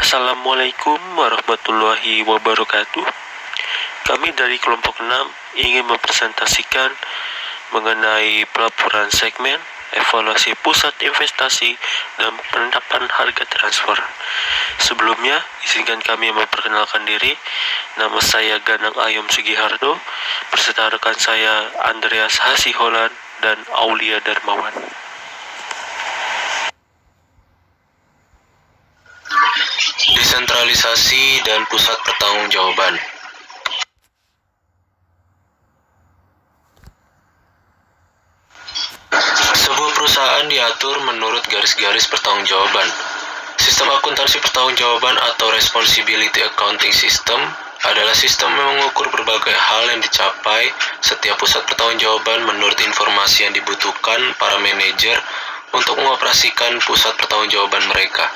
Assalamualaikum warahmatullahi wabarakatuh. Kami dari kelompok 6 ingin mempresentasikan mengenai pelaporan segmen, evaluasi pusat investasi, dan penetapan harga transfer. Sebelumnya, izinkan kami memperkenalkan diri. Nama saya Ganang Ayom Sugihardo, beserta rekan saya Andreas Hasiholan dan Aulia Darmawan. Desentralisasi dan pusat pertanggungjawaban. Sebuah perusahaan diatur menurut garis-garis pertanggungjawaban. Sistem akuntansi pertanggungjawaban atau Responsibility Accounting System adalah sistem yang mengukur berbagai hal yang dicapai setiap pusat pertanggungjawaban menurut informasi yang dibutuhkan para manajer untuk mengoperasikan pusat pertanggungjawaban mereka.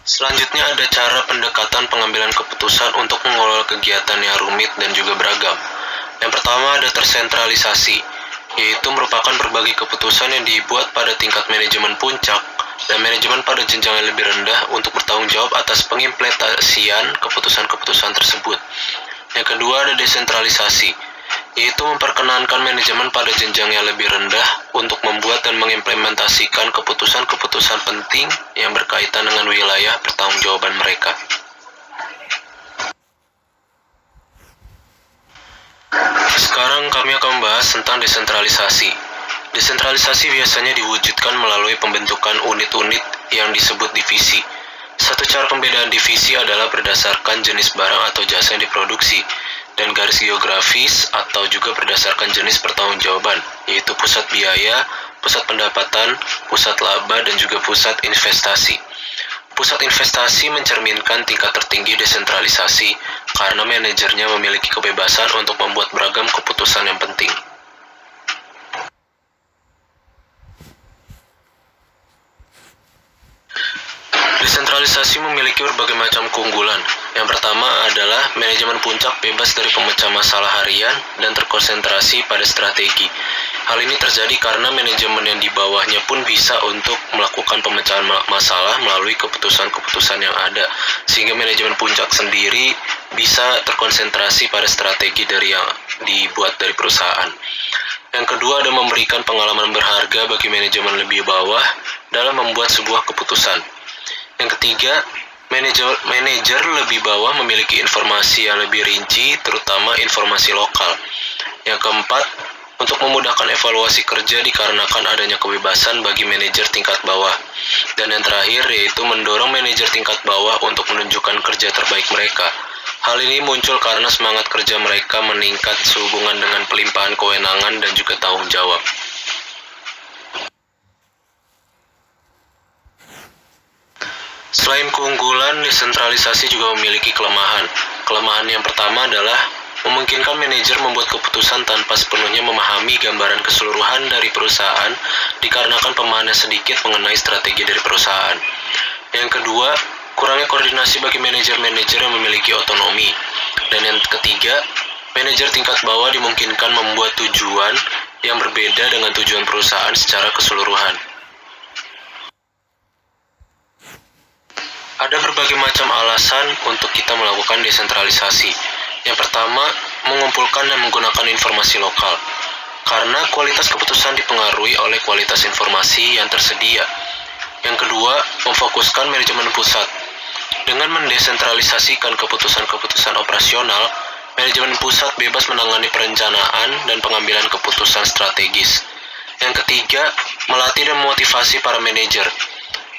Selanjutnya ada cara pendekatan pengambilan keputusan untuk mengelola kegiatan yang rumit dan juga beragam. Yang pertama ada tersentralisasi, yaitu merupakan berbagai keputusan yang dibuat pada tingkat manajemen puncak dan manajemen pada jenjang yang lebih rendah untuk bertanggung jawab atas pengimplementasian keputusan-keputusan tersebut. Yang kedua ada desentralisasi, yaitu memperkenankan manajemen pada jenjang yang lebih rendah untuk membuat dan mengimplementasikan keputusan-keputusan penting yang berkaitan dengan wilayah pertanggungjawaban mereka. Sekarang kami akan membahas tentang desentralisasi. Desentralisasi biasanya diwujudkan melalui pembentukan unit-unit yang disebut divisi. Satu cara pembedaan divisi adalah berdasarkan jenis barang atau jasa yang diproduksi, dan garis geografis atau juga berdasarkan jenis pertanggungjawaban, yaitu pusat biaya, pusat pendapatan, pusat laba, dan juga pusat investasi. Pusat investasi mencerminkan tingkat tertinggi desentralisasi karena manajernya memiliki kebebasan untuk membuat beragam keputusan yang penting. Desentralisasi memiliki berbagai macam keunggulan. Yang pertama adalah manajemen puncak bebas dari pemecah masalah harian dan terkonsentrasi pada strategi. Hal ini terjadi karena manajemen yang di bawahnya pun bisa untuk melakukan pemecahan masalah melalui keputusan-keputusan yang ada, sehingga manajemen puncak sendiri bisa terkonsentrasi pada strategi dari yang dibuat dari perusahaan. Yang kedua ada memberikan pengalaman berharga bagi manajemen lebih bawah dalam membuat sebuah keputusan. Yang ketiga, manajer lebih bawah memiliki informasi yang lebih rinci, terutama informasi lokal. Yang keempat, untuk memudahkan evaluasi kerja dikarenakan adanya kebebasan bagi manajer tingkat bawah. Dan yang terakhir, yaitu mendorong manajer tingkat bawah untuk menunjukkan kerja terbaik mereka. Hal ini muncul karena semangat kerja mereka meningkat sehubungan dengan pelimpahan kewenangan dan juga tanggung jawab. Selain keunggulan, desentralisasi juga memiliki kelemahan. Kelemahan yang pertama adalah memungkinkan manajer membuat keputusan tanpa sepenuhnya memahami gambaran keseluruhan dari perusahaan dikarenakan pemahaman sedikit mengenai strategi dari perusahaan. Yang kedua, kurangnya koordinasi bagi manajer-manajer yang memiliki otonomi. Dan yang ketiga, manajer tingkat bawah dimungkinkan membuat tujuan yang berbeda dengan tujuan perusahaan secara keseluruhan. Ada berbagai macam alasan untuk kita melakukan desentralisasi. Yang pertama, mengumpulkan dan menggunakan informasi lokal. Karena kualitas keputusan dipengaruhi oleh kualitas informasi yang tersedia. Yang kedua, memfokuskan manajemen pusat. Dengan mendesentralisasikan keputusan-keputusan operasional, manajemen pusat bebas menangani perencanaan dan pengambilan keputusan strategis. Yang ketiga, melatih dan memotivasi para manajer.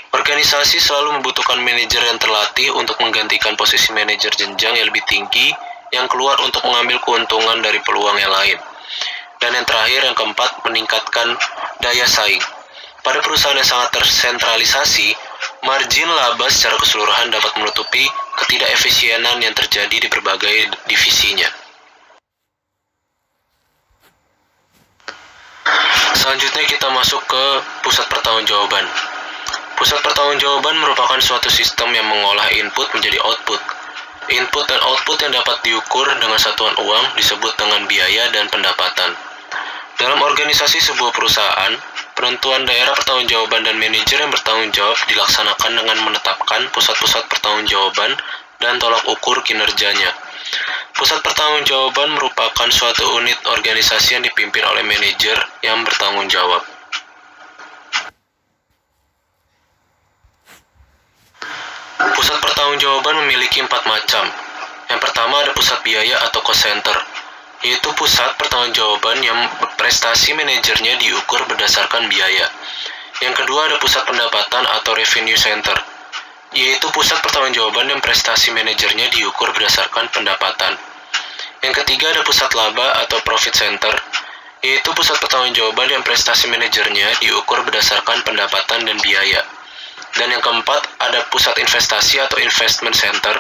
Organisasi selalu membutuhkan manajer yang terlatih untuk menggantikan posisi manajer jenjang yang lebih tinggi yang keluar untuk mengambil keuntungan dari peluang yang lain. Dan yang terakhir, yang keempat, meningkatkan daya saing. Pada perusahaan yang sangat tersentralisasi, margin laba secara keseluruhan dapat menutupi ketidakefisienan yang terjadi di berbagai divisinya. Selanjutnya kita masuk ke pusat pertanggungjawaban. Pusat pertanggungjawaban merupakan suatu sistem yang mengolah input menjadi output. Input dan output yang dapat diukur dengan satuan uang disebut dengan biaya dan pendapatan. Dalam organisasi sebuah perusahaan, penentuan daerah pertanggungjawaban dan manajer yang bertanggung jawab dilaksanakan dengan menetapkan pusat-pusat pertanggungjawaban dan tolak ukur kinerjanya. Pusat pertanggungjawaban merupakan suatu unit organisasi yang dipimpin oleh manajer yang bertanggung jawab. Pusat pertanggungjawaban memiliki 4 macam. Yang pertama ada pusat biaya atau cost center, yaitu pusat pertanggungjawaban yang prestasi manajernya diukur berdasarkan biaya. Yang kedua ada pusat pendapatan atau revenue center, yaitu pusat pertanggungjawaban yang prestasi manajernya diukur berdasarkan pendapatan. Yang ketiga ada pusat laba atau profit center, yaitu pusat pertanggungjawaban yang prestasi manajernya diukur berdasarkan pendapatan dan biaya. Dan yang keempat ada pusat investasi atau investment center,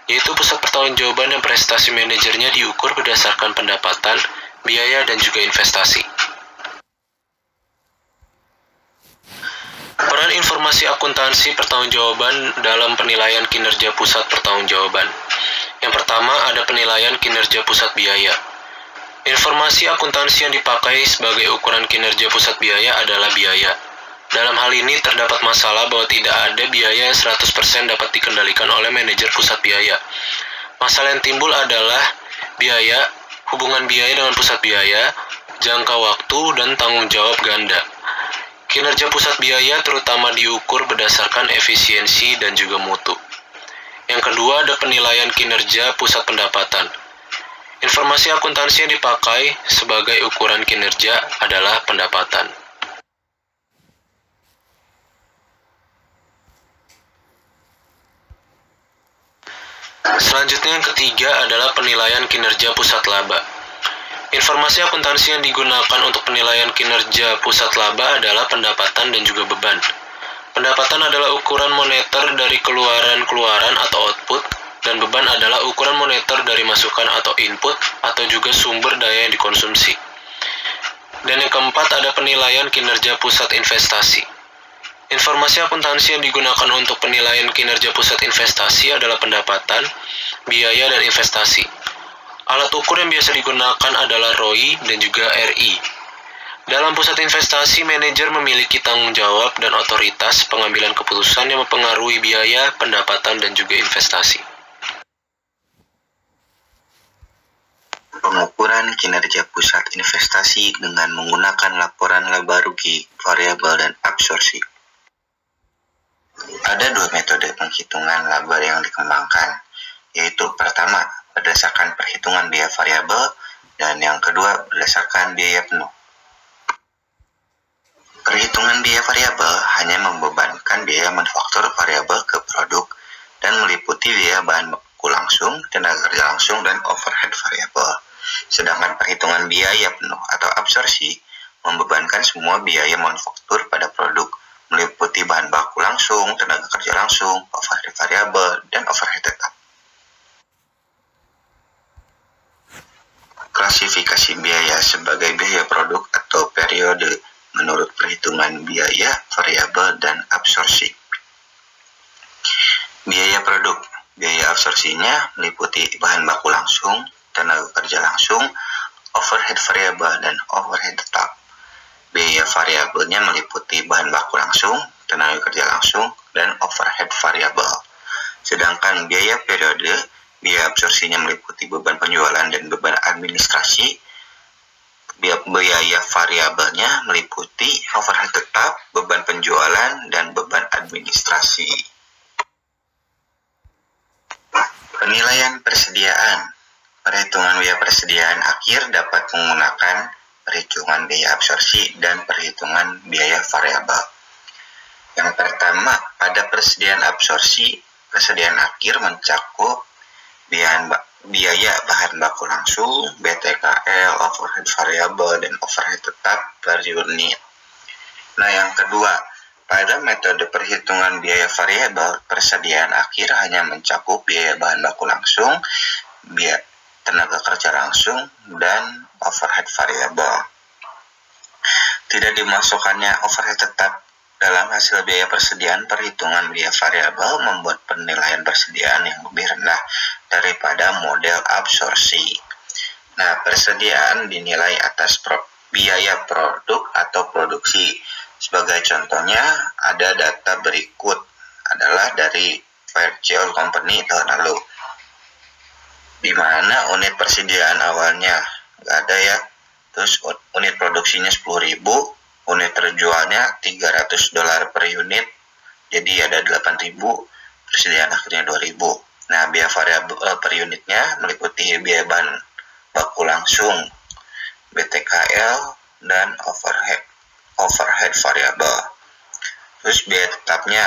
yaitu pusat pertanggungjawaban yang prestasi manajernya diukur berdasarkan pendapatan, biaya, dan juga investasi. Peran informasi akuntansi pertanggungjawaban dalam penilaian kinerja pusat pertanggungjawaban. Yang pertama ada penilaian kinerja pusat biaya. Informasi akuntansi yang dipakai sebagai ukuran kinerja pusat biaya adalah biaya. Dalam hal ini terdapat masalah bahwa tidak ada biaya yang 100% dapat dikendalikan oleh manajer pusat biaya. Masalah yang timbul adalah biaya, hubungan biaya dengan pusat biaya, jangka waktu, dan tanggung jawab ganda. Kinerja pusat biaya terutama diukur berdasarkan efisiensi dan juga mutu. Yang kedua ada penilaian kinerja pusat pendapatan. Informasi akuntansi yang dipakai sebagai ukuran kinerja adalah pendapatan. Selanjutnya yang ketiga adalah penilaian kinerja pusat laba. Informasi akuntansi yang digunakan untuk penilaian kinerja pusat laba adalah pendapatan dan juga beban. Pendapatan adalah ukuran moneter dari keluaran atau output, dan beban adalah ukuran moneter dari masukan atau input, atau juga sumber daya yang dikonsumsi. Dan yang keempat ada penilaian kinerja pusat investasi. Informasi akuntansi yang digunakan untuk penilaian kinerja pusat investasi adalah pendapatan, biaya, dan investasi. Alat ukur yang biasa digunakan adalah ROI dan juga RI. Dalam pusat investasi, manajer memiliki tanggung jawab dan otoritas pengambilan keputusan yang mempengaruhi biaya, pendapatan, dan juga investasi. Pengukuran kinerja pusat investasi dengan menggunakan laporan laba rugi, variabel, dan absorpsi. Ada 2 metode penghitungan laba yang dikembangkan, yaitu pertama berdasarkan perhitungan biaya variabel dan yang kedua berdasarkan biaya penuh. Perhitungan biaya variabel hanya membebankan biaya manufaktur variabel ke produk dan meliputi biaya bahan baku langsung, tenaga kerja langsung, dan overhead variabel. Sedangkan perhitungan biaya penuh atau absorpsi membebankan semua biaya manufaktur pada produk, meliputi bahan baku langsung, tenaga kerja langsung, overhead variabel, dan overhead tetap. Klasifikasi biaya sebagai biaya produk atau periode menurut perhitungan biaya, variabel, dan absorpsi. Biaya produk, biaya absorpsinya meliputi bahan baku langsung, tenaga kerja langsung, overhead variabel, dan overhead tetap. Biaya variabelnya meliputi bahan baku langsung, tenaga kerja langsung, dan overhead variabel. Sedangkan biaya periode, biaya absorpsinya meliputi beban penjualan dan beban administrasi. Biaya variabelnya meliputi overhead tetap, beban penjualan, dan beban administrasi. Penilaian persediaan. Perhitungan biaya persediaan akhir dapat menggunakan perhitungan biaya absorpsi dan perhitungan biaya variabel. Yang pertama, pada persediaan absorpsi, persediaan akhir mencakup biaya bahan baku langsung, BTKL, overhead variabel, dan overhead tetap per unit. Nah, yang kedua, pada metode perhitungan biaya variabel, persediaan akhir hanya mencakup biaya bahan baku langsung, biaya tenaga kerja langsung, dan overhead variabel. Tidak dimasukkannya overhead tetap dalam hasil biaya persediaan perhitungan biaya variabel membuat penilaian persediaan yang lebih rendah daripada model absorpsi. Nah, persediaan dinilai atas biaya produk atau produksi. Sebagai contohnya, ada data berikut adalah dari Fairchild Company tahun lalu, di mana unit persediaan awalnya nggak ada ya, terus unit produksinya 10.000, unit terjualnya $300 per unit, jadi ada 8.000, persediaan akhirnya 2.000. Nah, biaya variabel per unitnya meliputi biaya bahan baku langsung, BTKL, dan overhead variabel. Terus biaya tetapnya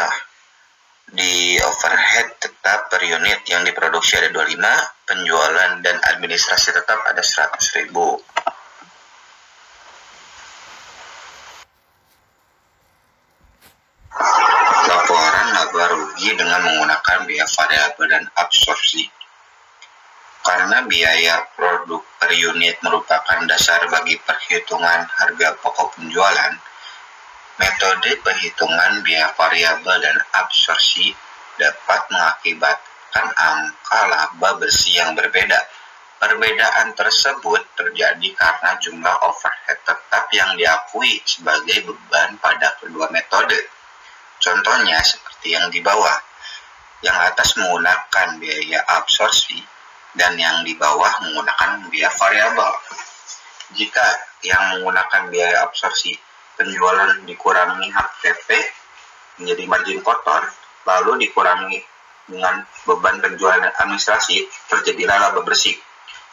di overhead tetap per unit yang diproduksi ada 25, penjualan dan administrasi tetap ada 100.000. Laporan laba rugi dengan menggunakan biaya variabel dan absorpsi. Karena biaya produk per unit merupakan dasar bagi perhitungan harga pokok penjualan, metode perhitungan biaya variabel dan absorpsi dapat mengakibatkan angka laba bersih yang berbeda. Perbedaan tersebut terjadi karena jumlah overhead tetap yang diakui sebagai beban pada kedua metode. Contohnya seperti yang di bawah. Yang atas menggunakan biaya absorpsi dan yang di bawah menggunakan biaya variabel. Jika yang menggunakan biaya absorpsi penjualan dikurangi HPP menjadi margin kotor, lalu dikurangi dengan beban penjualan dan administrasi, terjadilah laba bersih.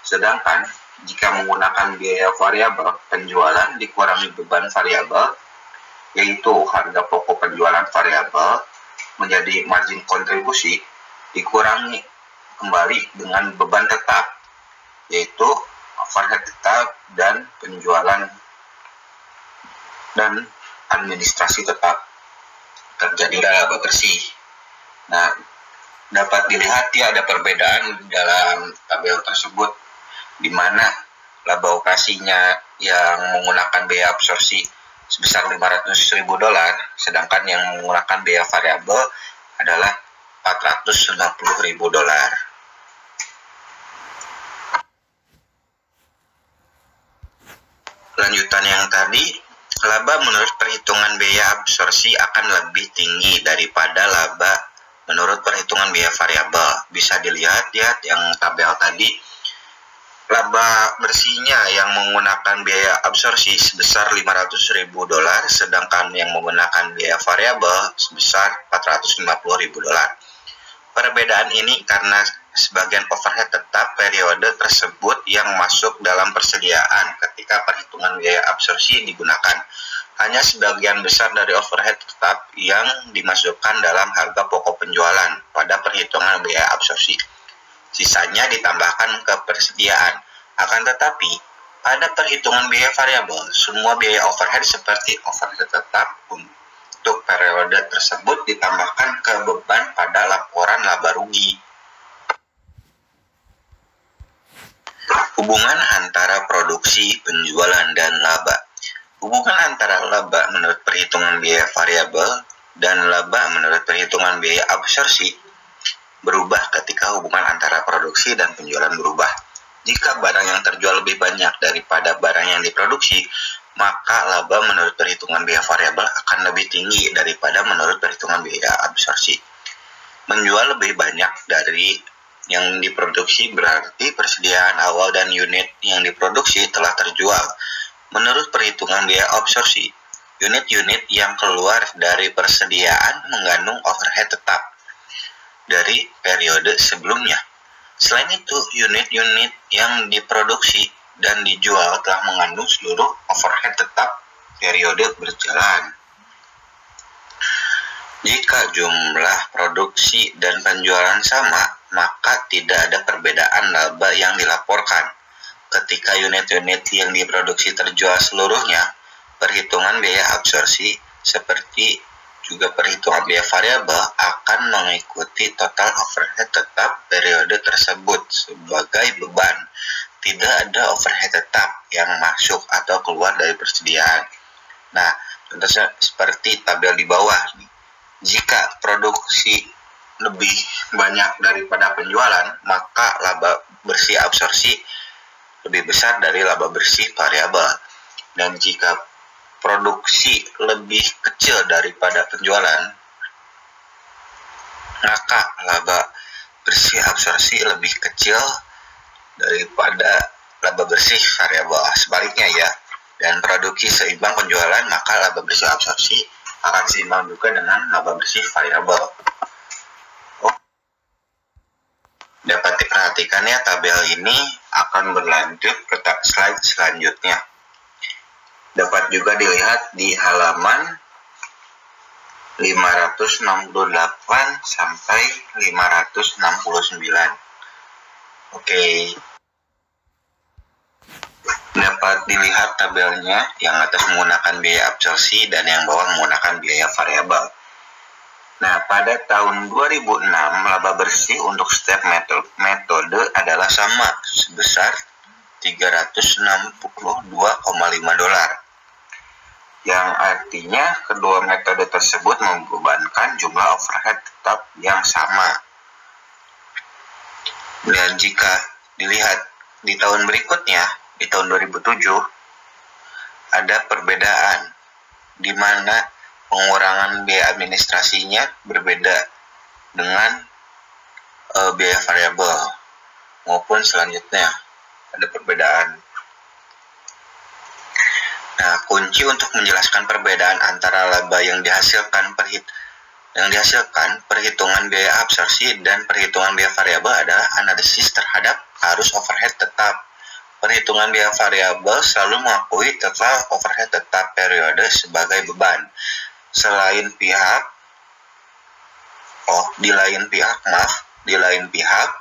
Sedangkan jika menggunakan biaya variabel, penjualan dikurangi beban variabel, yaitu harga pokok penjualan variabel menjadi margin kontribusi, dikurangi kembali dengan beban tetap, yaitu overhead tetap dan penjualan dan administrasi tetap, terjadilah laba bersih. Nah, dapat dilihat ya ada perbedaan dalam tabel tersebut, di mana laba operasinya yang menggunakan biaya absorpsi sebesar $500.000, sedangkan yang menggunakan biaya variabel adalah $490.000. Lanjutan yang tadi, laba menurut perhitungan biaya absorpsi akan lebih tinggi daripada laba menurut perhitungan biaya variabel. Bisa dilihat ya yang tabel tadi, laba bersihnya yang menggunakan biaya absorpsi sebesar $500.000, sedangkan yang menggunakan biaya variabel sebesar $450.000. Perbedaan ini karena sebagian overhead tetap periode tersebut yang masuk dalam persediaan ketika perhitungan biaya absorpsi digunakan. Hanya sebagian besar dari overhead tetap yang dimasukkan dalam harga pokok penjualan pada perhitungan biaya absorpsi. Sisanya ditambahkan ke persediaan. Akan tetapi, pada perhitungan biaya variabel, semua biaya overhead seperti overhead tetap untuk periode tersebut ditambahkan ke beban pada laporan laba rugi. Hubungan antara produksi, penjualan, dan laba. Hubungan antara laba menurut perhitungan biaya variabel dan laba menurut perhitungan biaya absorpsi berubah ketika hubungan antara produksi dan penjualan berubah. Jika barang yang terjual lebih banyak daripada barang yang diproduksi, maka laba menurut perhitungan biaya variabel akan lebih tinggi daripada menurut perhitungan biaya absorpsi. Menjual lebih banyak dari yang diproduksi berarti persediaan awal dan unit yang diproduksi telah terjual. Menurut perhitungan biaya absorpsi, unit-unit yang keluar dari persediaan mengandung overhead tetap dari periode sebelumnya. Selain itu, unit-unit yang diproduksi dan dijual telah mengandung seluruh overhead tetap periode berjalan. Jika jumlah produksi dan penjualan sama, maka tidak ada perbedaan laba yang dilaporkan. Ketika unit-unit yang diproduksi terjual seluruhnya, perhitungan biaya absorpsi seperti juga perhitungan biaya variabel akan mengikuti total overhead tetap periode tersebut sebagai beban. Tidak ada overhead tetap yang masuk atau keluar dari persediaan. Nah, contohnya seperti tabel di bawah. Jika produksi lebih banyak daripada penjualan, maka laba bersih absorpsi lebih besar dari laba bersih variabel. Dan jika produksi lebih kecil daripada penjualan, maka laba bersih absorpsi lebih kecil daripada laba bersih variabel. Sebaliknya ya, dan produksi seimbang penjualan, maka laba bersih absorpsi akan seimbang juga dengan laba bersih variabel. Dapat diperhatikan ya, tabel ini akan berlanjut ke slide selanjutnya. Dapat juga dilihat di halaman 568 sampai 569. Oke. Dapat dilihat tabelnya, yang atas menggunakan biaya absorpsi dan yang bawah menggunakan biaya variabel. Nah, pada tahun 2006, laba bersih untuk setiap metode adalah sama, sebesar $362,5. Yang artinya kedua metode tersebut membebankan jumlah overhead tetap yang sama. Dan jika dilihat di tahun berikutnya, di tahun 2007, ada perbedaan di mana pengurangan biaya administrasinya berbeda dengan biaya variabel, maupun selanjutnya ada perbedaan. Nah, kunci untuk menjelaskan perbedaan antara laba yang dihasilkan perhitungan biaya absorpsi dan perhitungan biaya variabel adalah analisis terhadap arus overhead tetap. Perhitungan biaya variabel selalu mengakui total overhead tetap periode sebagai beban. Di lain pihak,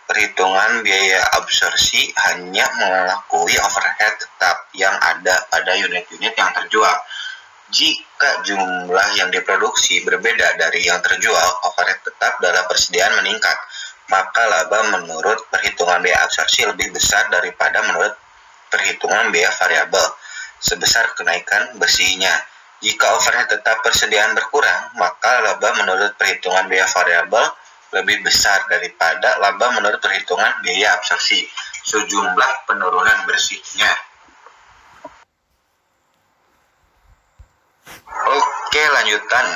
perhitungan biaya absorpsi hanya mengakui overhead tetap yang ada pada unit-unit yang terjual. Jika jumlah yang diproduksi berbeda dari yang terjual, overhead tetap dalam persediaan meningkat, maka laba menurut perhitungan biaya absorpsi lebih besar daripada menurut perhitungan biaya variabel sebesar kenaikan bersihnya. Jika overhead tetap persediaan berkurang, maka laba menurut perhitungan biaya variabel lebih besar daripada laba menurut perhitungan biaya absorpsi sejumlah penurunan bersihnya. Oke, lanjutan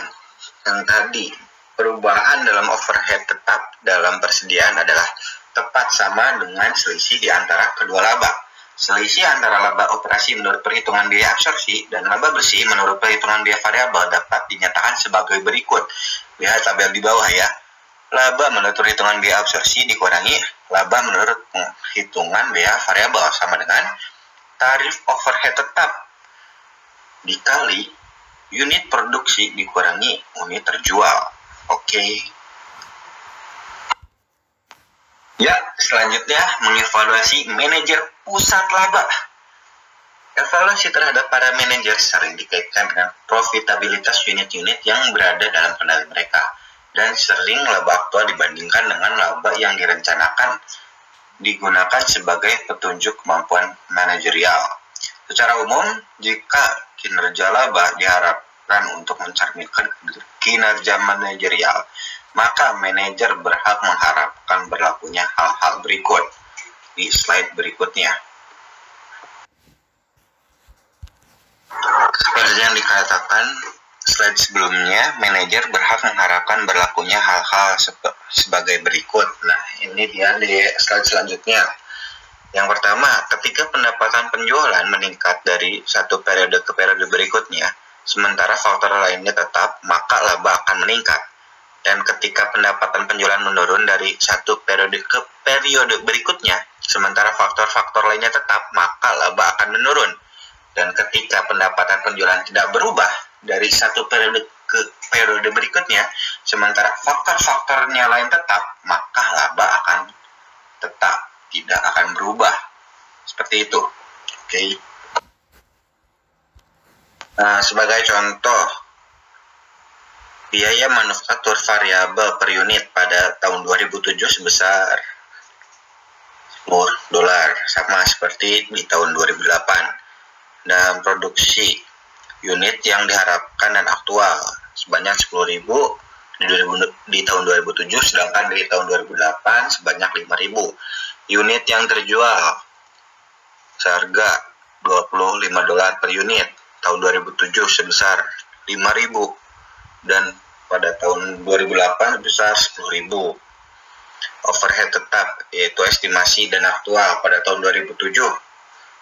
yang tadi. Perubahan dalam overhead tetap dalam persediaan adalah tepat sama dengan selisih di antara kedua laba. Selisih antara laba operasi menurut perhitungan biaya absorpsi dan laba bersih menurut perhitungan biaya variabel dapat dinyatakan sebagai berikut. Lihat tabel di bawah ya. Laba menurut perhitungan biaya absorpsi dikurangi laba menurut perhitungan biaya variabel sama dengan tarif overhead tetap dikali unit produksi dikurangi unit terjual. Oke. Ya, selanjutnya mengevaluasi manajer pusat laba. Evaluasi terhadap para manajer sering dikaitkan dengan profitabilitas unit-unit yang berada dalam kendali mereka, dan sering laba aktual dibandingkan dengan laba yang direncanakan digunakan sebagai petunjuk kemampuan manajerial. Secara umum, jika kinerja laba diharapkan untuk mencerminkan kinerja manajerial, maka manajer berhak mengharapkan berlakunya hal-hal berikut di slide berikutnya. Seperti yang dikatakan slide sebelumnya, manajer berhak mengharapkan berlakunya hal-hal sebagai berikut. Nah, ini dia di slide selanjutnya. Yang pertama, ketika pendapatan penjualan meningkat dari satu periode ke periode berikutnya, sementara faktor lainnya tetap, maka laba akan meningkat. Dan ketika pendapatan penjualan menurun dari satu periode ke periode berikutnya, sementara faktor-faktor lainnya tetap, maka laba akan menurun. Dan ketika pendapatan penjualan tidak berubah dari satu periode ke periode berikutnya, sementara faktor-faktornya lain tetap, maka laba akan tetap, tidak akan berubah. Seperti itu. Oke. Nah, sebagai contoh, biaya manufaktur variabel per unit pada tahun 2007 sebesar $10, sama seperti di tahun 2008. Dan produksi unit yang diharapkan dan aktual sebanyak 10.000 di tahun 2007, sedangkan di tahun 2008 sebanyak 5.000. Unit yang terjual seharga $25 per unit, tahun 2007 sebesar 5.000 dan pada tahun 2008 sebesar 10.000. Overhead tetap yaitu estimasi dan aktual pada tahun 2007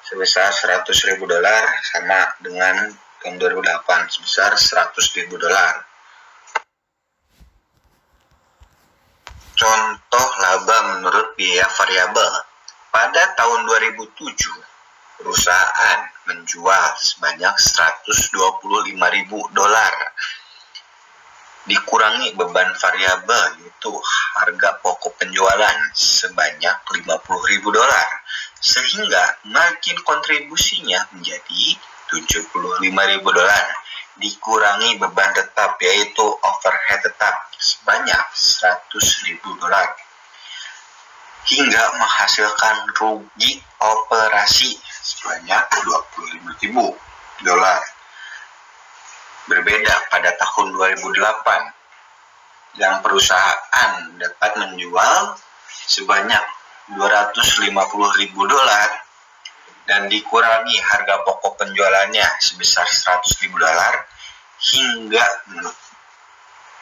sebesar 100.000 dolar sama dengan tahun 2008 sebesar 100.000 dolar. Contoh laba menurut biaya variabel. Pada tahun 2007, perusahaan menjual sebanyak 125.000 dolar. Dikurangi beban variabel yaitu harga pokok penjualan sebanyak 50.000 dolar. Sehingga margin kontribusinya menjadi 75.000 dolar. Dikurangi beban tetap yaitu overhead tetap sebanyak 100.000 dolar. Hingga menghasilkan rugi operasi sebanyak 25.000 dolar. Berbeda pada tahun 2008 yang perusahaan dapat menjual sebanyak 250.000 dolar dan dikurangi harga pokok penjualannya sebesar 100.000 dolar hingga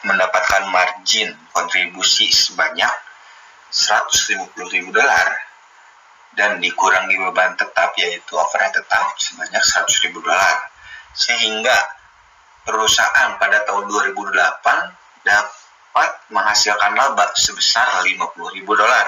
mendapatkan margin kontribusi sebanyak 150.000 dolar dan dikurangi beban tetap yaitu overhead tetap sebanyak 100.000 dolar, sehingga perusahaan pada tahun 2008 dapat menghasilkan laba sebesar 50.000 dolar.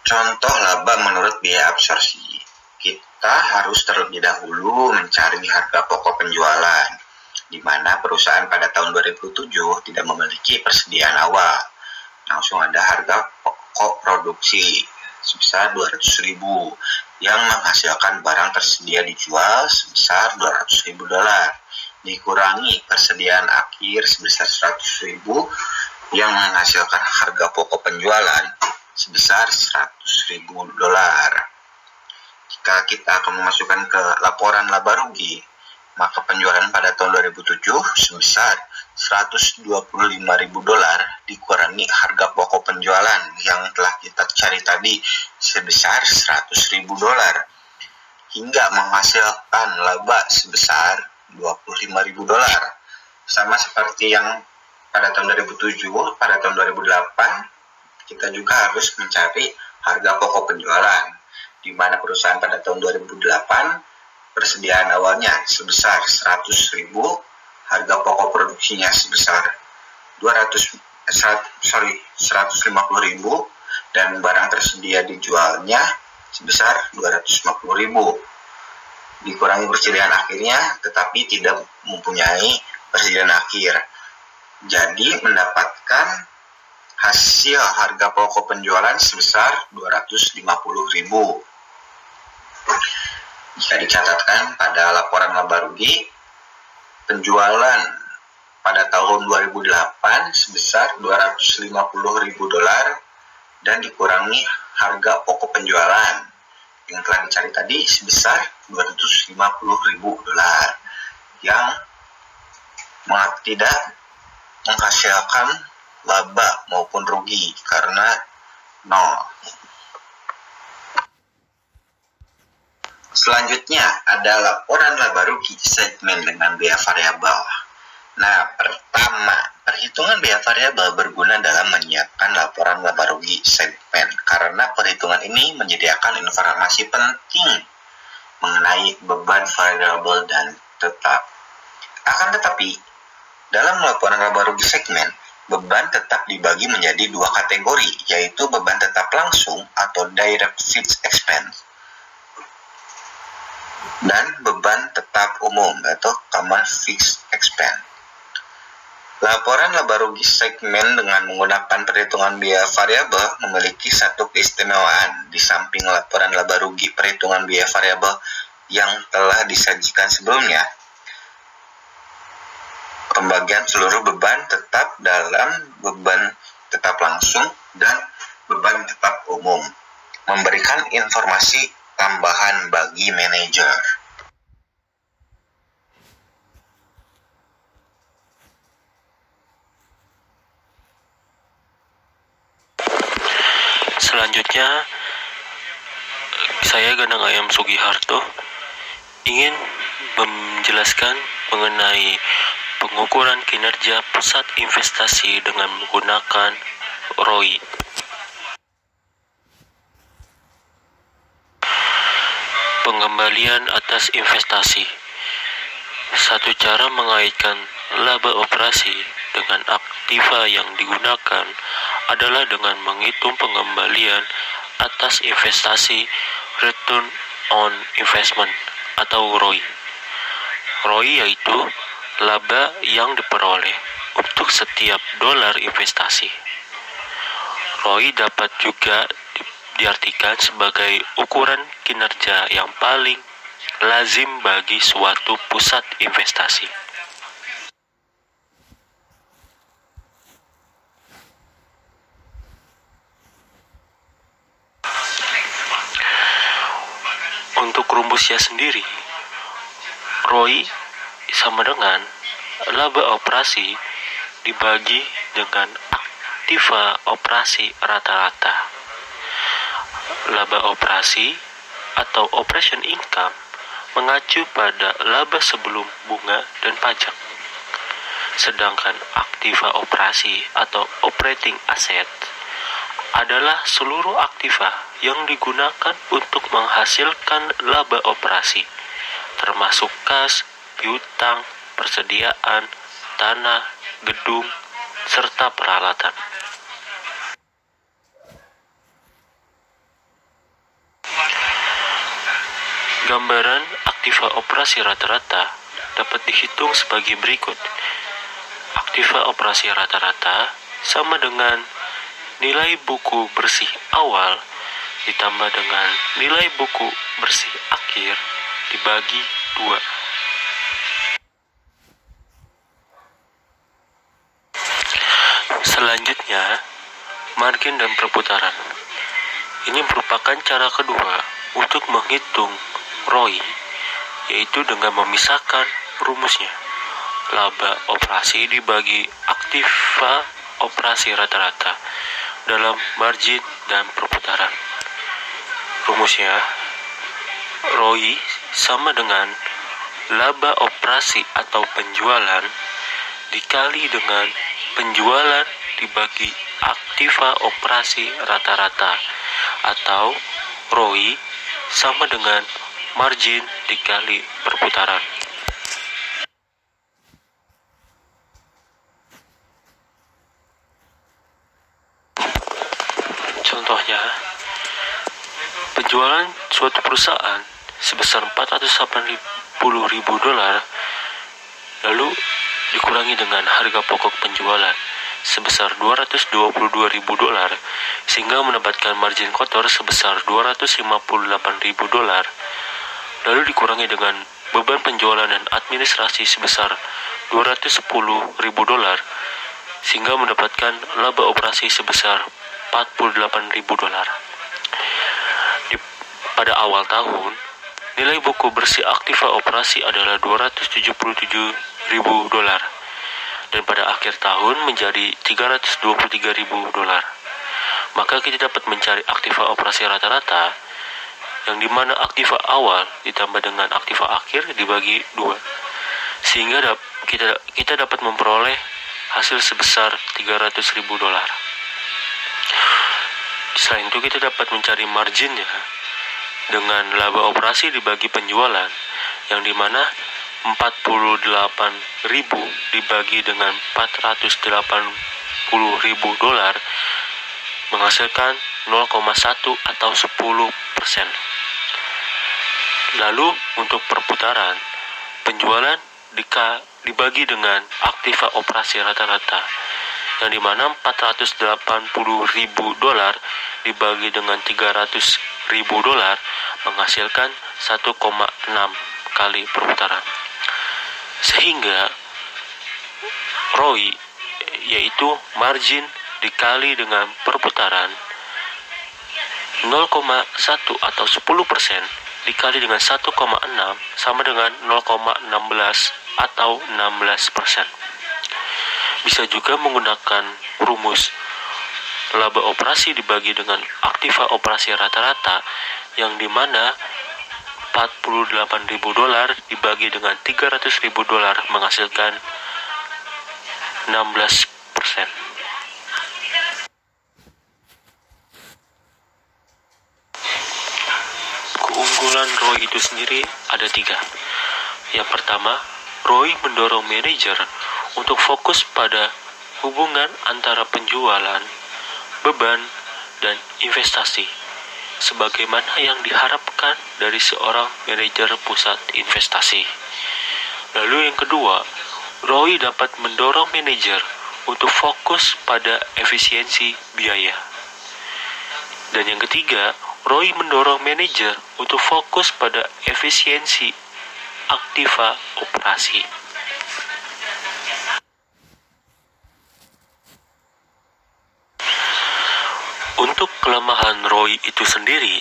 Contoh laba menurut biaya absorpsi. Kita harus terlebih dahulu mencari harga pokok penjualan, di mana perusahaan pada tahun 2007 tidak memiliki persediaan awal. Langsung ada harga pokok produksi sebesar 200.000 yang menghasilkan barang tersedia dijual sebesar 200.000 dolar. Dikurangi persediaan akhir sebesar 100.000 yang menghasilkan harga pokok penjualan sebesar 100.000 dolar. Jika kita akan memasukkan ke laporan laba rugi, maka penjualan pada tahun 2007 sebesar 125.000 dolar dikurangi harga pokok penjualan yang telah kita cari tadi sebesar 100.000 dolar hingga menghasilkan laba sebesar 25.000 dolar. Sama seperti yang pada tahun 2007, pada tahun 2008 kita juga harus mencari harga pokok penjualan, di mana perusahaan pada tahun 2008 persediaan awalnya sebesar 100.000, harga pokok produksinya sebesar 150.000 dan barang tersedia dijualnya sebesar 250.000. Dikurangi persediaan akhirnya tetapi tidak mempunyai persediaan akhir. Jadi mendapatkan hasil harga pokok penjualan sebesar 250.000. Jika dicatatkan pada laporan laba rugi, penjualan pada tahun 2008 sebesar 250.000 dolar dan dikurangi harga pokok penjualan yang telah dicari tadi sebesar 250.000 dolar yang tidak menghasilkan laba maupun rugi karena nol. Selanjutnya ada laporan laba rugi segmen dengan biaya variabel. Nah, pertama, perhitungan biaya variabel berguna dalam menyiapkan laporan laba rugi segmen karena perhitungan ini menyediakan informasi penting mengenai beban variabel dan tetap. Akan tetapi, dalam laporan laba rugi segmen, beban tetap dibagi menjadi dua kategori, yaitu beban tetap langsung atau direct fixed expense dan beban tetap umum atau common fixed expense. Laporan laba rugi segmen dengan menggunakan perhitungan biaya variabel memiliki satu keistimewaan di samping laporan laba rugi perhitungan biaya variabel yang telah disajikan sebelumnya. Pembagian seluruh beban tetap dalam beban tetap langsung dan beban tetap umum memberikan informasi tambahan bagi manajer. Selanjutnya Saya Ganang Ayam Sugiharto ingin menjelaskan mengenai pengukuran kinerja pusat investasi dengan menggunakan ROI. Pengembalian atas investasi. Satu cara mengaitkan laba operasi dengan aktiva yang digunakan adalah dengan menghitung pengembalian atas investasi return on investment atau ROI. ROI yaitu laba yang diperoleh untuk setiap dolar investasi. ROI dapat juga diartikan sebagai ukuran kinerja yang paling lazim bagi suatu pusat investasi. Untuk rumusnya sendiri, ROI sama dengan laba operasi dibagi dengan aktiva operasi rata-rata. Laba operasi atau operation income mengacu pada laba sebelum bunga dan pajak. Sedangkan aktiva operasi atau operating asset adalah seluruh aktiva yang digunakan untuk menghasilkan laba operasi, termasuk kas, piutang, persediaan, tanah, gedung, serta peralatan. Gambaran aktiva operasi rata-rata dapat dihitung sebagai berikut. Aktiva operasi rata-rata sama dengan nilai buku bersih awal ditambah dengan nilai buku bersih akhir dibagi 2. Selanjutnya, margin dan perputaran. Ini merupakan cara kedua untuk menghitung ROI, yaitu dengan memisahkan rumusnya. Laba operasi dibagi aktiva operasi rata-rata dalam margin dan perputaran. Rumusnya, ROI sama dengan laba operasi atau penjualan dikali dengan penjualan dibagi aktiva operasi rata-rata, atau ROI sama dengan margin dikali perputaran. Contohnya, penjualan suatu perusahaan sebesar $480.000 lalu dikurangi dengan harga pokok penjualan sebesar $222.000 sehingga mendapatkan margin kotor sebesar $258.000, lalu dikurangi dengan beban penjualan dan administrasi sebesar $210.000 sehingga mendapatkan laba operasi sebesar $48.000. Pada awal tahun, nilai buku bersih aktiva operasi adalah $277.000 dan pada akhir tahun menjadi $323.000. Maka kita dapat mencari aktiva operasi rata-rata yang dimana aktiva awal ditambah dengan aktiva akhir dibagi 2 sehingga kita dapat memperoleh hasil sebesar $300.000. Selain itu kita dapat mencari marginnya dengan laba operasi dibagi penjualan yang dimana 48.000 dibagi dengan $480.000 menghasilkan 0,1 atau 10%. Lalu untuk perputaran, penjualan dibagi dengan aktiva operasi rata-rata yang dimana $480.000 dibagi dengan $300.000 menghasilkan 1,6 kali perputaran. Sehingga ROI yaitu margin dikali dengan perputaran 0,1 atau 10% dikali dengan 1,6 sama dengan 0,16 atau 16%. Bisa juga menggunakan rumus laba operasi dibagi dengan aktiva operasi rata-rata, yang dimana $48.000 dibagi dengan $300.000 menghasilkan 16%. Keunggulan ROI itu sendiri ada 3. Yang pertama, ROI mendorong manajer untuk fokus pada hubungan antara penjualan, beban, dan investasi, sebagaimana yang diharapkan dari seorang manajer pusat investasi. Lalu yang kedua, ROI dapat mendorong manajer untuk fokus pada efisiensi biaya. Dan yang ketiga, ROI mendorong manajer untuk fokus pada efisiensi aktiva operasi. Untuk kelemahan ROI itu sendiri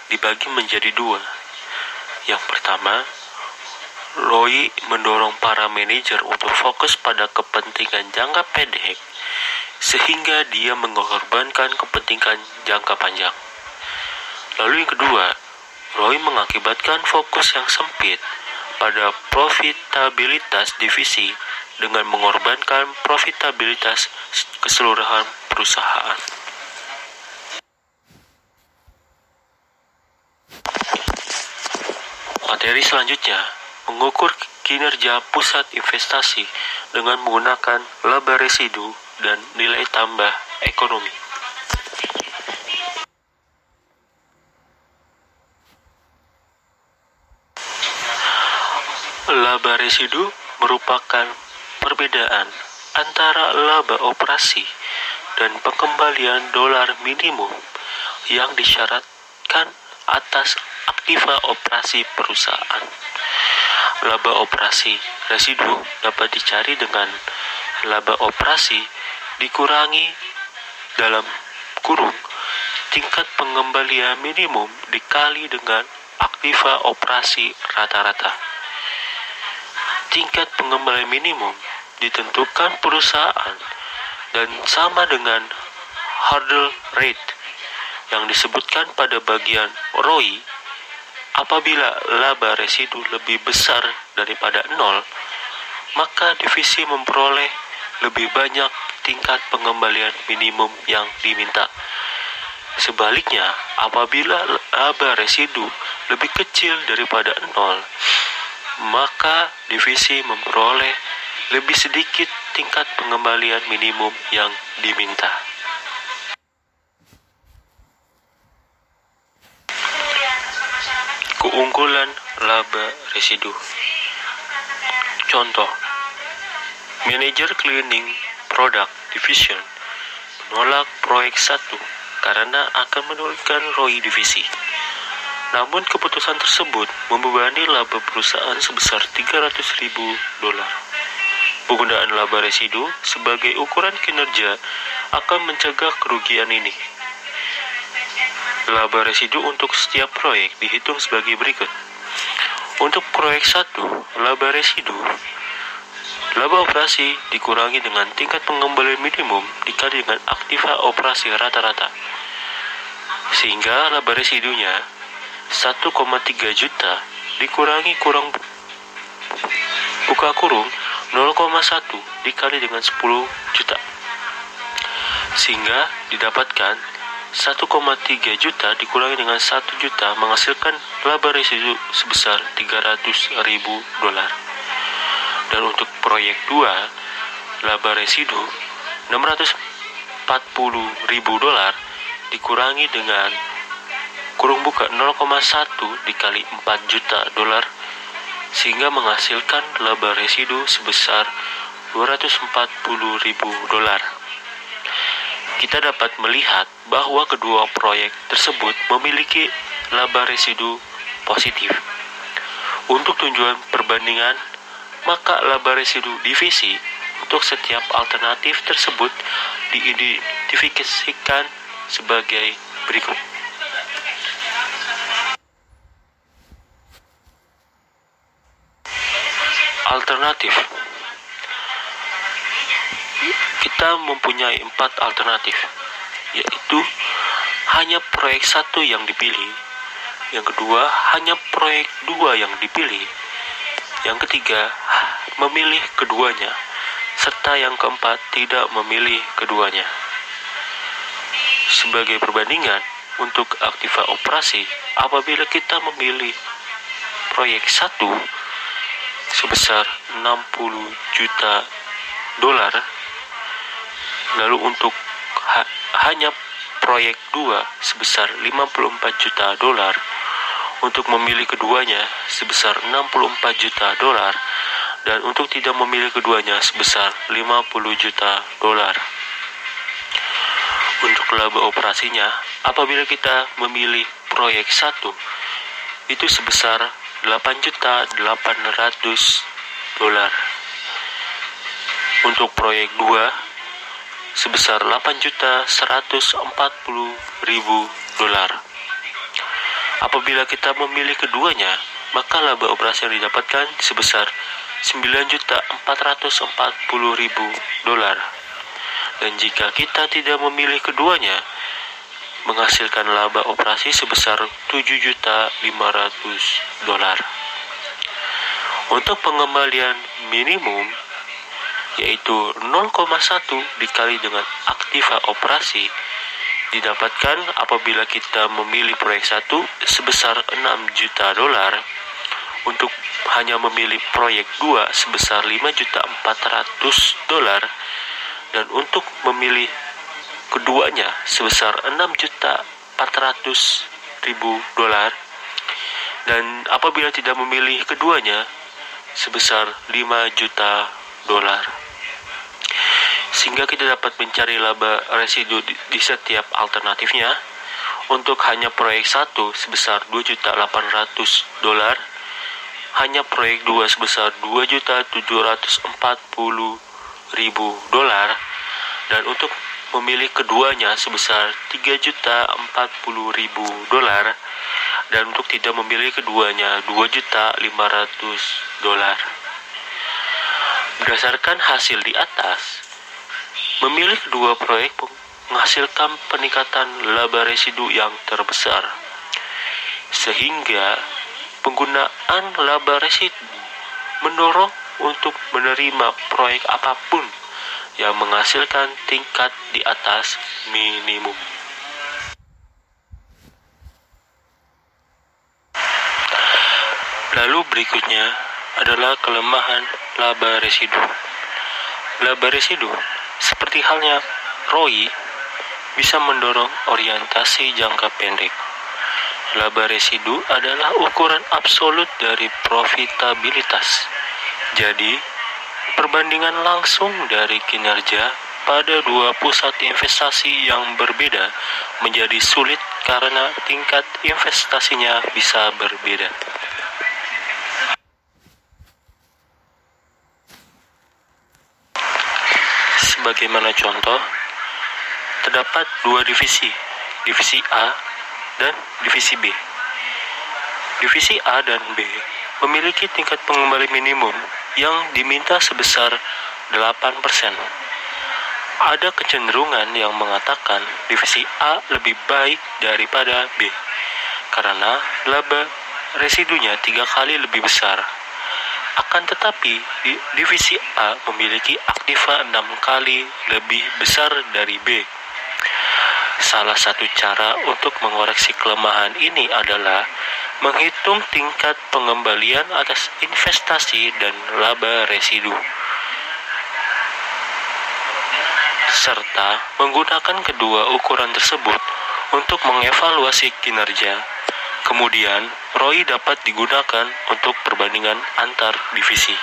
dibagi menjadi 2. Yang pertama, ROI mendorong para manajer untuk fokus pada kepentingan jangka pendek sehingga dia mengorbankan kepentingan jangka panjang. Lalu yang kedua, ROI mengakibatkan fokus yang sempit pada profitabilitas divisi dengan mengorbankan profitabilitas keseluruhan perusahaan. Materi selanjutnya mengukur kinerja pusat investasi dengan menggunakan laba residu dan nilai tambah ekonomi. Laba residu merupakan perbedaan antara laba operasi dan pengembalian dolar minimum yang disyaratkan atas aktiva operasi perusahaan. Laba operasi residu dapat dicari dengan laba operasi dikurangi dalam kurung tingkat pengembalian minimum dikali dengan aktiva operasi rata-rata. Tingkat pengembalian minimum ditentukan perusahaan dan sama dengan hurdle rate yang disebutkan pada bagian ROI. Apabila laba residu lebih besar daripada 0, maka divisi memperoleh lebih banyak tingkat pengembalian minimum yang diminta. Sebaliknya, apabila laba residu lebih kecil daripada 0, maka divisi memperoleh lebih sedikit tingkat pengembalian minimum yang diminta. Keunggulan laba residu. Contoh, manajer cleaning product division menolak proyek 1 karena akan menurunkan ROI divisi. Namun keputusan tersebut membebani laba perusahaan sebesar $300.000. Penggunaan laba residu sebagai ukuran kinerja akan mencegah kerugian ini. Laba residu untuk setiap proyek dihitung sebagai berikut. Untuk proyek 1, laba residu, laba operasi dikurangi dengan tingkat pengembalian minimum dikali dengan aktiva operasi rata-rata, sehingga laba residunya 1,3 juta dikurangi kurang buka kurung 0,1 dikali dengan 10 juta, sehingga didapatkan 1,3 juta dikurangi dengan 1 juta menghasilkan laba residu sebesar $300.000. Dan untuk proyek 2, laba residu $640.000 dikurangi dengan kurung buka 0,1 dikali 4 juta dolar, sehingga menghasilkan laba residu sebesar $240.000. Kita dapat melihat bahwa kedua proyek tersebut memiliki laba residu positif. Untuk tujuan perbandingan, maka laba residu divisi untuk setiap alternatif tersebut diidentifikasikan sebagai berikut. Alternatif. Kita mempunyai 4 alternatif. yaitu hanya proyek 1 yang dipilih. Yang kedua, hanya proyek 2 yang dipilih. Yang ketiga, memilih keduanya. Serta yang keempat, tidak memilih keduanya. Sebagai perbandingan, untuk aktiva operasi, apabila kita memilih proyek 1 sebesar 60 juta dolar, lalu untuk hanya proyek 2 sebesar 54 juta dolar, untuk memilih keduanya sebesar 64 juta dolar, dan untuk tidak memilih keduanya sebesar 50 juta dolar. Untuk laba operasinya, apabila kita memilih proyek 1, itu sebesar 8.800 dolar. Untuk proyek 2, sebesar 8.140.000 dolar. Apabila kita memilih keduanya, maka laba operasi yang didapatkan sebesar 9.440.000 dolar. Dan jika kita tidak memilih keduanya, menghasilkan laba operasi sebesar 7.500.000 dolar. Untuk pengembalian minimum, yaitu 0,1 dikali dengan aktiva operasi, didapatkan apabila kita memilih proyek 1 sebesar 6 juta dolar, untuk hanya memilih proyek 2 sebesar 5.400.000 dolar, dan untuk memilih keduanya sebesar 6.400.000 dolar, dan apabila tidak memilih keduanya sebesar 5 juta dolar. Sehingga kita dapat mencari laba residu di setiap alternatifnya. Untuk hanya proyek 1 sebesar 2.800.000 dolar, hanya proyek 2 sebesar 2.740.000 dolar, dan untuk memilih keduanya sebesar 3.040.000 dolar, dan untuk tidak memilih keduanya 2.500.000 dolar. Berdasarkan hasil di atas, memilih kedua proyek menghasilkan peningkatan laba residu yang terbesar, sehingga penggunaan laba residu mendorong untuk menerima proyek apapun yang menghasilkan tingkat di atas minimum. Lalu berikutnya adalah kelemahan laba residu. Laba residu, seperti halnya ROI, bisa mendorong orientasi jangka pendek. Laba residu adalah ukuran absolut dari profitabilitas. Jadi, perbandingan langsung dari kinerja pada dua pusat investasi yang berbeda menjadi sulit karena tingkat investasinya bisa berbeda. Sebagaimana contoh, terdapat dua divisi A dan divisi B. Divisi A dan B memiliki tingkat pengembali minimum yang diminta sebesar 8%. Ada kecenderungan yang mengatakan divisi A lebih baik daripada B, karena laba residunya 3 kali lebih besar. Akan tetapi, divisi A memiliki aktiva 6 kali lebih besar dari B. Salah satu cara untuk mengoreksi kelemahan ini adalah menghitung tingkat pengembalian atas investasi dan laba residu, serta menggunakan kedua ukuran tersebut untuk mengevaluasi kinerja. Kemudian, ROI dapat digunakan untuk perbandingan antar divisi.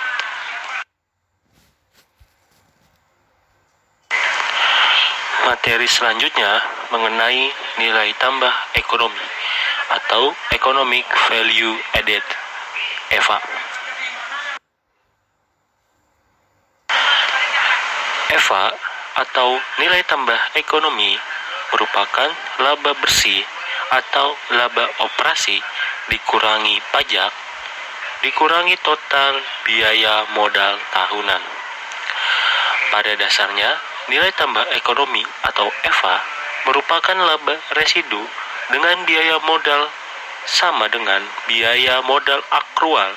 Materi selanjutnya mengenai nilai tambah ekonomi atau Economic Value Added, EVA. EVA atau nilai tambah ekonomi merupakan laba bersih atau laba operasi dikurangi pajak, dikurangi total biaya modal tahunan. Pada dasarnya, nilai tambah ekonomi atau EVA merupakan laba residu dengan biaya modal sama dengan biaya modal akrual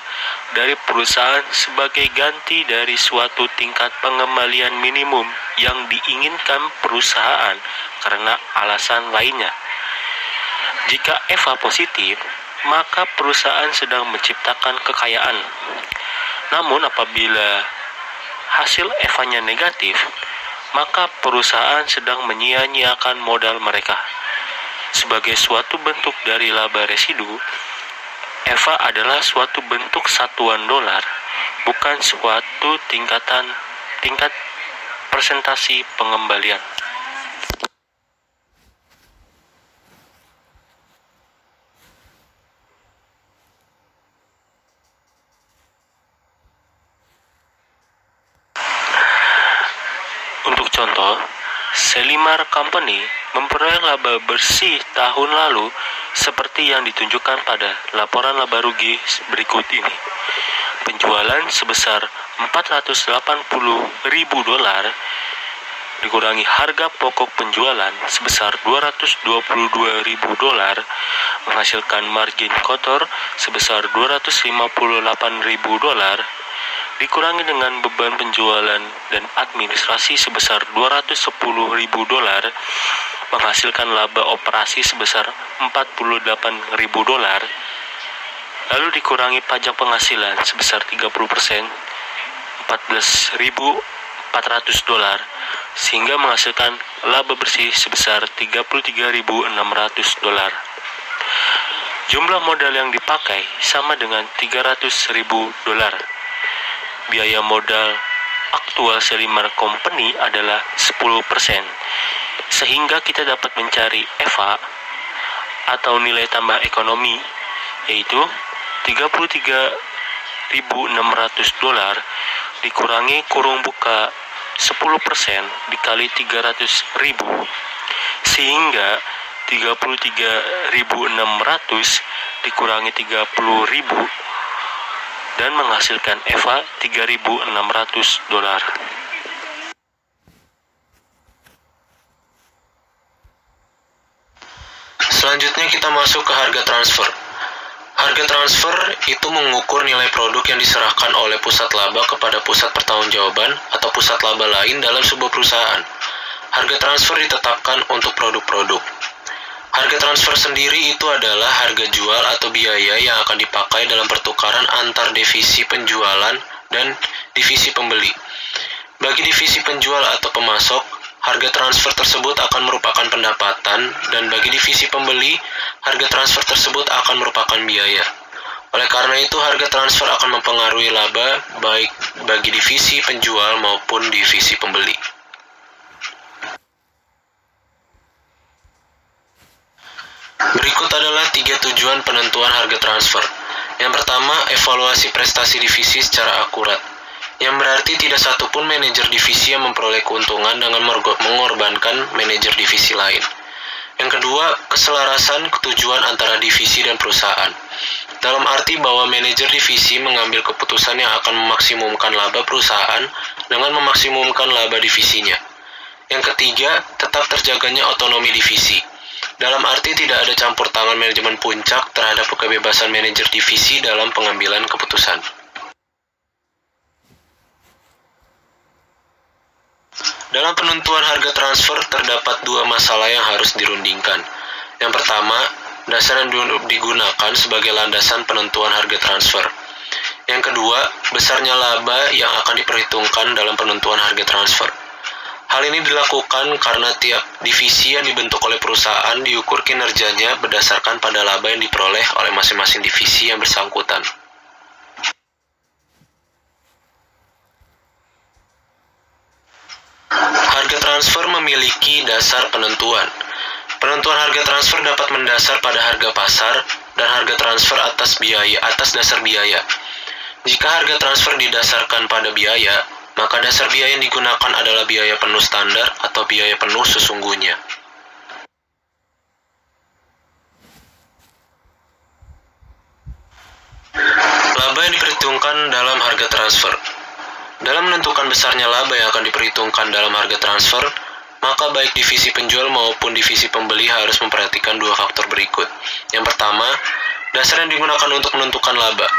dari perusahaan sebagai ganti dari suatu tingkat pengembalian minimum yang diinginkan perusahaan karena alasan lainnya. Jika EVA positif, maka perusahaan sedang menciptakan kekayaan. Namun apabila hasil EVA-nya negatif, maka perusahaan sedang menyia-nyiakan modal mereka. Sebagai suatu bentuk dari laba residu, EVA adalah suatu bentuk satuan dolar, bukan suatu tingkat persentasi pengembalian. Untuk contoh, Selimar Company memperoleh laba bersih tahun lalu seperti yang ditunjukkan pada laporan laba rugi berikut ini. Penjualan sebesar $480.000 dikurangi harga pokok penjualan sebesar $222.000 menghasilkan margin kotor sebesar $258.000 dikurangi dengan beban penjualan dan administrasi sebesar $210.000 menghasilkan laba operasi sebesar $48.000, lalu dikurangi pajak penghasilan sebesar 30%, $14.400, sehingga menghasilkan laba bersih sebesar $33.600. Jumlah modal yang dipakai sama dengan $300.000. Biaya modal aktual Selimar Company adalah 10%, sehingga kita dapat mencari EVA atau nilai tambah ekonomi, yaitu $33.600 dikurangi kurung buka 10% dikali 300.000, sehingga 33.600 dikurangi 30.000 dan menghasilkan EVA $3.600. Selanjutnya kita masuk ke harga transfer. Harga transfer itu mengukur nilai produk yang diserahkan oleh pusat laba kepada pusat pertanggungjawaban atau pusat laba lain dalam sebuah perusahaan. Harga transfer ditetapkan untuk produk-produk. Harga transfer sendiri itu adalah harga jual atau biaya yang akan dipakai dalam pertukaran antar divisi penjualan dan divisi pembeli. Bagi divisi penjual atau pemasok, harga transfer tersebut akan merupakan pendapatan, dan bagi divisi pembeli, harga transfer tersebut akan merupakan biaya. Oleh karena itu, harga transfer akan mempengaruhi laba baik bagi divisi penjual maupun divisi pembeli. Berikut adalah 3 tujuan penentuan harga transfer. Yang pertama, evaluasi prestasi divisi secara akurat, yang berarti tidak satupun manajer divisi yang memperoleh keuntungan dengan mengorbankan manajer divisi lain. Yang kedua, keselarasan tujuan antara divisi dan perusahaan, dalam arti bahwa manajer divisi mengambil keputusan yang akan memaksimumkan laba perusahaan dengan memaksimumkan laba divisinya. Yang ketiga, tetap terjaganya otonomi divisi, dalam arti tidak ada campur tangan manajemen puncak terhadap kebebasan manajer divisi dalam pengambilan keputusan. Dalam penentuan harga transfer terdapat 2 masalah yang harus dirundingkan. Yang pertama, dasar yang digunakan sebagai landasan penentuan harga transfer. Yang kedua, besarnya laba yang akan diperhitungkan dalam penentuan harga transfer. Hal ini dilakukan karena tiap divisi yang dibentuk oleh perusahaan diukur kinerjanya berdasarkan pada laba yang diperoleh oleh masing-masing divisi yang bersangkutan. Harga transfer memiliki dasar penentuan. Penentuan harga transfer dapat mendasar pada harga pasar dan harga transfer atas dasar biaya. Jika harga transfer didasarkan pada biaya, maka dasar biaya yang digunakan adalah biaya penuh standar atau biaya penuh sesungguhnya. Laba yang diperhitungkan dalam harga transfer. Dalam menentukan besarnya laba yang akan diperhitungkan dalam harga transfer, maka baik divisi penjual maupun divisi pembeli harus memperhatikan dua faktor berikut. Yang pertama, dasar yang digunakan untuk menentukan laba.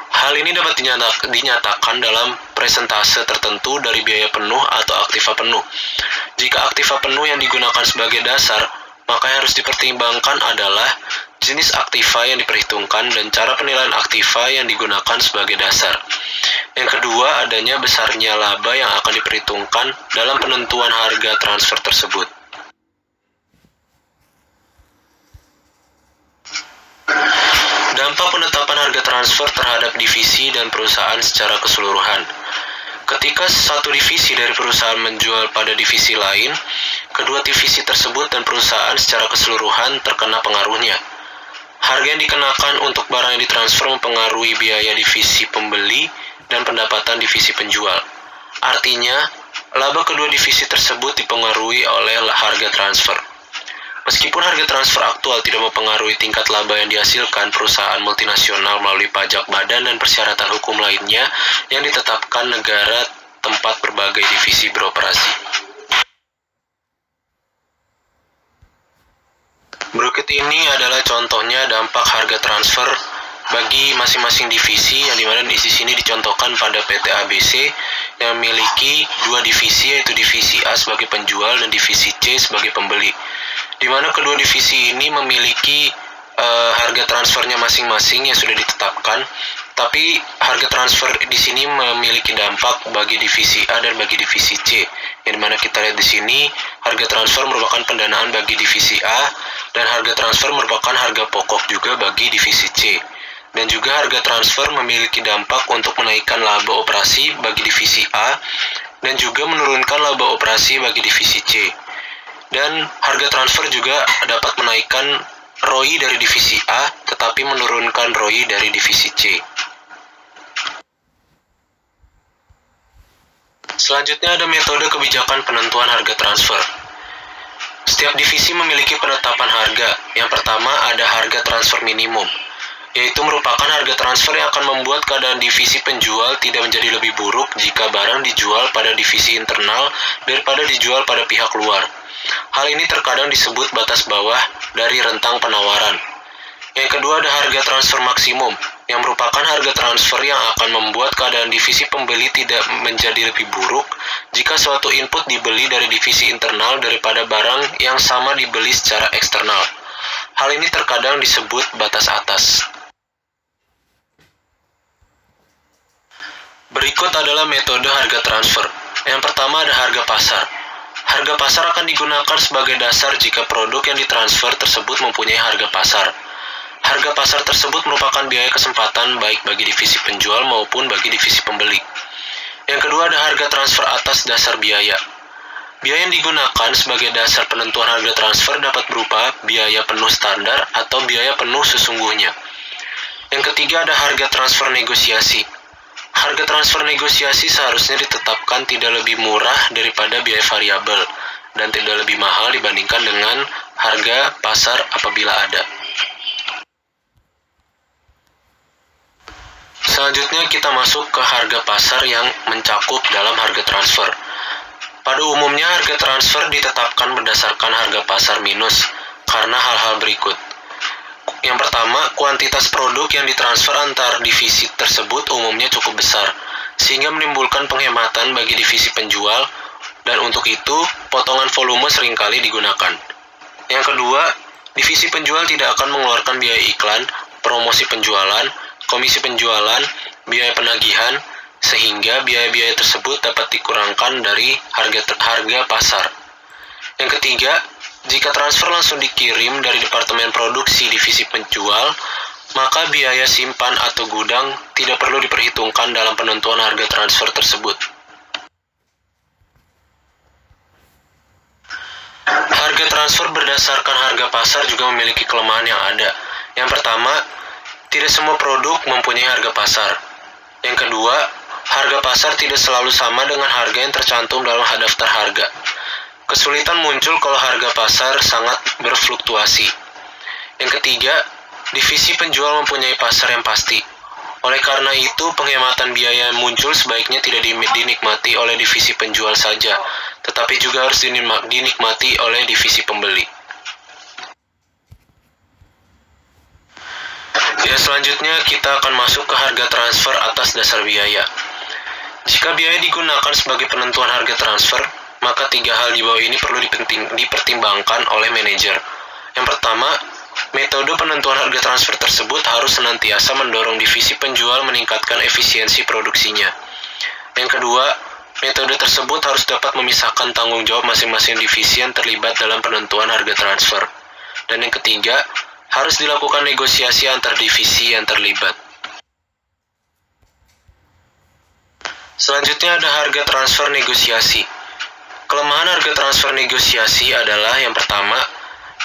Hal ini dapat dinyatakan dalam presentase tertentu dari biaya penuh atau aktiva penuh. Jika aktiva penuh yang digunakan sebagai dasar, maka yang harus dipertimbangkan adalah jenis aktiva yang diperhitungkan dan cara penilaian aktiva yang digunakan sebagai dasar. Yang kedua, adanya besarnya laba yang akan diperhitungkan dalam penentuan harga transfer tersebut. Dampak penetapan harga transfer terhadap divisi dan perusahaan secara keseluruhan. Ketika satu divisi dari perusahaan menjual pada divisi lain, kedua divisi tersebut dan perusahaan secara keseluruhan terkena pengaruhnya. Harga yang dikenakan untuk barang yang ditransfer mempengaruhi biaya divisi pembeli dan pendapatan divisi penjual. Artinya, laba kedua divisi tersebut dipengaruhi oleh harga transfer. Meskipun harga transfer aktual tidak mempengaruhi tingkat laba yang dihasilkan, perusahaan multinasional melalui pajak badan dan persyaratan hukum lainnya yang ditetapkan negara tempat berbagai divisi beroperasi. Berikut ini adalah contohnya dampak harga transfer bagi masing-masing divisi, yang dimana di sini dicontohkan pada PT ABC yang memiliki dua divisi, yaitu divisi A sebagai penjual dan divisi C sebagai pembeli, di mana kedua divisi ini memiliki harga transfernya masing-masing yang sudah ditetapkan, tapi harga transfer di sini memiliki dampak bagi divisi A dan bagi divisi C, yang dimana kita lihat di sini harga transfer merupakan pendanaan bagi divisi A dan harga transfer merupakan harga pokok juga bagi divisi C. Dan juga harga transfer memiliki dampak untuk menaikkan laba operasi bagi divisi A dan juga menurunkan laba operasi bagi divisi C. Dan harga transfer juga dapat menaikkan ROI dari divisi A tetapi menurunkan ROI dari divisi C. Selanjutnya ada metode kebijakan penentuan harga transfer. Setiap divisi memiliki penetapan harga. Yang pertama ada harga transfer minimum, yaitu merupakan harga transfer yang akan membuat keadaan divisi penjual tidak menjadi lebih buruk jika barang dijual pada divisi internal daripada dijual pada pihak luar. Hal ini terkadang disebut batas bawah dari rentang penawaran. Yang kedua ada harga transfer maksimum, yang merupakan harga transfer yang akan membuat keadaan divisi pembeli tidak menjadi lebih buruk jika suatu input dibeli dari divisi internal daripada barang yang sama dibeli secara eksternal. Hal ini terkadang disebut batas atas. Berikut adalah metode harga transfer. Yang pertama ada harga pasar. Harga pasar akan digunakan sebagai dasar jika produk yang ditransfer tersebut mempunyai harga pasar. Harga pasar tersebut merupakan biaya kesempatan baik bagi divisi penjual maupun bagi divisi pembeli. Yang kedua ada harga transfer atas dasar biaya. Biaya yang digunakan sebagai dasar penentuan harga transfer dapat berupa biaya penuh standar atau biaya penuh sesungguhnya. Yang ketiga ada harga transfer negosiasi. Harga transfer negosiasi seharusnya ditetapkan tidak lebih murah daripada biaya variabel dan tidak lebih mahal dibandingkan dengan harga pasar apabila ada. Selanjutnya kita masuk ke harga pasar yang mencakup dalam harga transfer. Pada umumnya harga transfer ditetapkan berdasarkan harga pasar minus karena hal-hal berikut. Yang pertama, kuantitas produk yang ditransfer antar divisi tersebut umumnya cukup besar, sehingga menimbulkan penghematan bagi divisi penjual, dan untuk itu, potongan volume seringkali digunakan. Yang kedua, divisi penjual tidak akan mengeluarkan biaya iklan, promosi penjualan, komisi penjualan, biaya penagihan, sehingga biaya-biaya tersebut dapat dikurangkan dari harga pasar. Yang ketiga, jika transfer langsung dikirim dari departemen produksi divisi penjual, maka biaya simpan atau gudang tidak perlu diperhitungkan dalam penentuan harga transfer tersebut. Harga transfer berdasarkan harga pasar juga memiliki kelemahan yang ada. Yang pertama, tidak semua produk mempunyai harga pasar. Yang kedua, harga pasar tidak selalu sama dengan harga yang tercantum dalam daftar harga. Kesulitan muncul kalau harga pasar sangat berfluktuasi. Yang ketiga, divisi penjual mempunyai pasar yang pasti. Oleh karena itu, penghematan biaya yang muncul sebaiknya tidak dinikmati oleh divisi penjual saja, tetapi juga harus dinikmati oleh divisi pembeli. Ya, selanjutnya kita akan masuk ke harga transfer atas dasar biaya. Jika biaya digunakan sebagai penentuan harga transfer, maka 3 hal di bawah ini perlu dipertimbangkan oleh manajer. Yang pertama, metode penentuan harga transfer tersebut harus senantiasa mendorong divisi penjual meningkatkan efisiensi produksinya. Yang kedua, metode tersebut harus dapat memisahkan tanggung jawab masing-masing divisi yang terlibat dalam penentuan harga transfer. Dan yang ketiga, harus dilakukan negosiasi antar divisi yang terlibat. Selanjutnya ada harga transfer negosiasi. Kelemahan harga transfer negosiasi adalah yang pertama,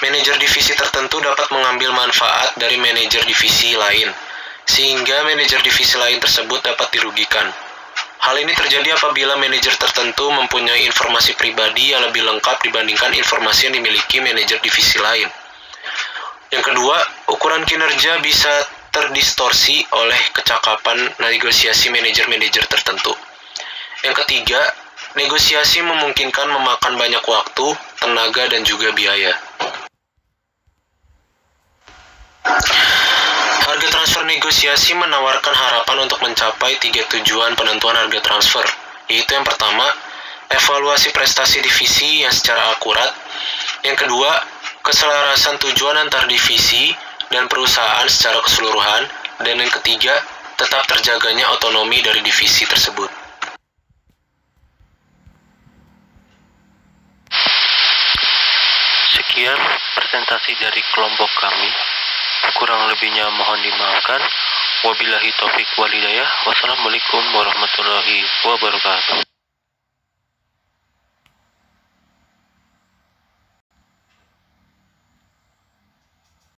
manajer divisi tertentu dapat mengambil manfaat dari manajer divisi lain, sehingga manajer divisi lain tersebut dapat dirugikan. Hal ini terjadi apabila manajer tertentu mempunyai informasi pribadi yang lebih lengkap dibandingkan informasi yang dimiliki manajer divisi lain. Yang kedua, ukuran kinerja bisa terdistorsi oleh kecakapan negosiasi manajer-manajer tertentu. Yang ketiga, negosiasi memungkinkan memakan banyak waktu, tenaga, dan juga biaya. Harga transfer negosiasi menawarkan harapan untuk mencapai 3 tujuan penentuan harga transfer, yaitu yang pertama, evaluasi prestasi divisi yang secara akurat. Yang kedua, keselarasan tujuan antar divisi dan perusahaan secara keseluruhan. Dan yang ketiga, tetap terjaganya otonomi dari divisi tersebut. Sekian presentasi dari kelompok kami. Kurang lebihnya mohon dimaafkan. Wabillahi taufik walhidayah. Wassalamualaikum warahmatullahi wabarakatuh.